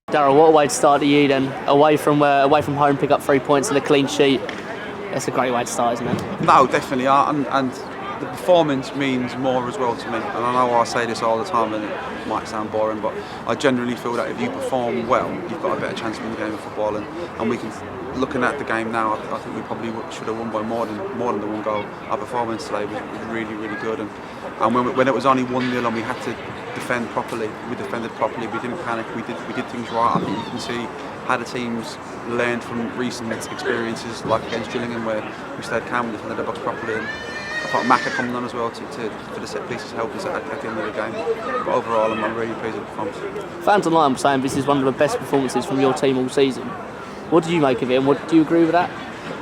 Daryl, what a way to start the year then. Away from home, pick up 3 points and a clean sheet. That's a great way to start, isn't it? No, definitely. And the performance means more as well to me. And I know I say this all the time and it might sound boring, but I generally feel that if you perform well, you've got a better chance of winning the game of football. And we can, looking at the game now, I think we probably should have won by more than the one goal. Our performance today was really, really good. And when it was only 1-0 and we had to defend properly, we defended properly. We didn't panic. We did things right. I think you can see how the teams learned from recent experiences, like against Gillingham, where we stayed calm and defended the box properly. And I thought Macca coming on as well for the set pieces helped us at the end of the game. But overall, I'm really pleased with the performance. Fans online were saying this is one of the best performances from your team all season. What did you make of it, and do you agree with that?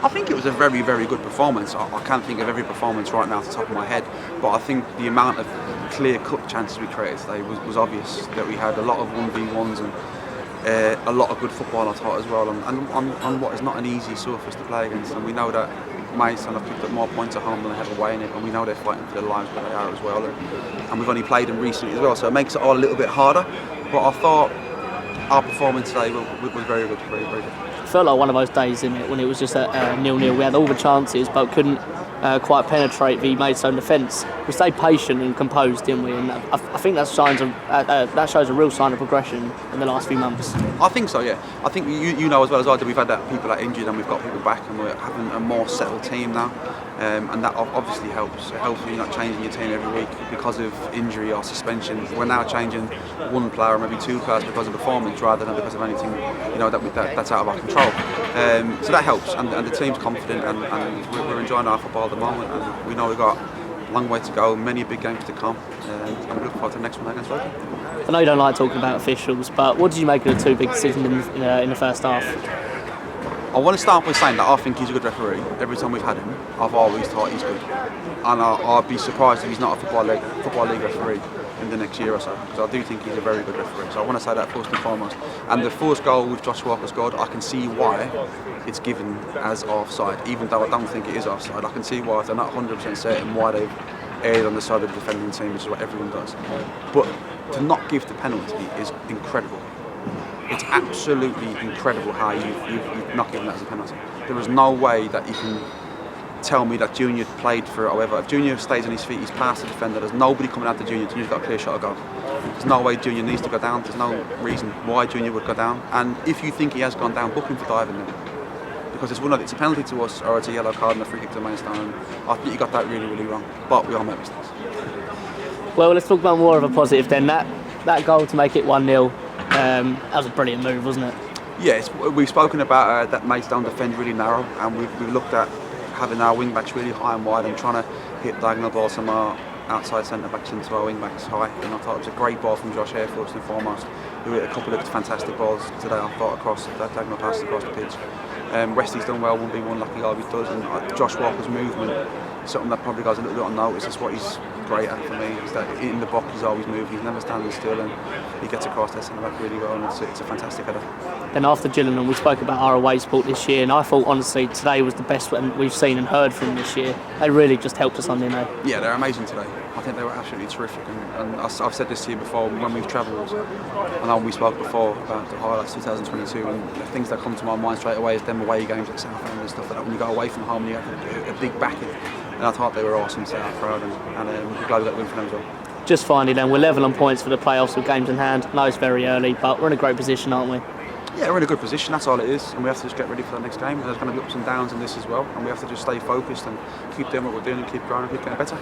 I think it was a very, very good performance. I can't think of every performance right now off the top of my head, but I think the amount of clear-cut chances we created today was obvious. That we had a lot of 1v1s and a lot of good football, I thought, as well, and on what is not an easy surface to play against. And we know that Maidstone have picked up more points at home than they have away in it, and we know they're fighting for their lives where they are as well. And we've only played them recently as well, so it makes it all a little bit harder. But I thought our performance today was very good, very, very good. It felt like one of those days, didn't it, when it was just a 0-0. We had all the chances, but couldn't quite penetrate the Maidstone defence. We stayed patient and composed, didn't we? And I think that shows a real sign of progression in the last few months. I think so, yeah. I think you know as well as I do, we've had people that injured and we've got people back, and we're having a more settled team now, and that obviously helps. It helps when you're not changing your team every week because of injury or suspension. We're now changing one player or maybe two players because of performance rather than because of anything that's out of our control. So that helps, and the team's confident, and we're enjoying our football at the moment, and we know we've got a long way to go, many big games to come, and we look forward to the next one against Rugby. I know you don't like talking about officials, but what did you make of the two big decisions in the first half? I want to start by saying that I think he's a good referee. Every time we've had him, I've always thought he's good, and I'd be surprised if he's not a football league referee in the next year or so, because I do think he's a very good referee. So I want to say that first and foremost. And the first goal with Josh Walker scored, I can see why it's given as offside, even though I don't think it is offside. I can see why, if they're not 100% certain, why they've erred on the side of the defending team, which is what everyone does. But to not give the penalty is incredible. It's absolutely incredible how you've not given that as a penalty. There is no way that you can tell me that Junior played for it. However, if Junior stays on his feet, he's past the defender. There's nobody coming after Junior. Junior's got a clear shot of goal. There's no way Junior needs to go down. There's no reason why Junior would go down. And if you think he has gone down, book him for diving then, because it's a penalty to us, or it's a yellow card and a free kick to Maidstone. I think you got that really, really wrong. But we all make mistakes. Well, let's talk about more of a positive then. That goal to make it 1-0. That was a brilliant move, wasn't it? Yes, we've spoken about that Maidstone defend really narrow, and we've looked at having our wing backs really high and wide and trying to hit diagonal balls from our outside centre backs into our wing backs high. And I thought it was a great ball from Josh here, first and foremost, who hit a couple of fantastic balls today, I thought, across that diagonal pass across the pitch. Westy's done well, 1v1 like he always does, and Josh Walker's movement is something that probably goes a little bit unnoticed. It's what he's great at for me, is that in the box he's always moving, he's never standing still, and he gets across that centre back really well, and it's a fantastic header. Then after Gillingham, we spoke about our away support this year, and I thought honestly today was the best one we've seen and heard from this year. They really just helped us on, didn't they? Yeah, they're amazing today. I think they were absolutely terrific, and I've said this to you before when we've travelled. I know we spoke before about the highlights 2022, and the things that come to my mind straight away is them away games at Southend and stuff like that. When you go away from home and you have a big backing, and I thought they were awesome, so I'm proud, and we're glad we got the win for them as well. Just finally then, we're level on points for the playoffs with games in hand. I know it's very early, but we're in a great position, aren't we? Yeah, we're in a good position, that's all it is, and we have to just get ready for the next game. There's going to be ups and downs in this as well, and we have to just stay focused and keep doing what we're doing and keep growing and keep getting better.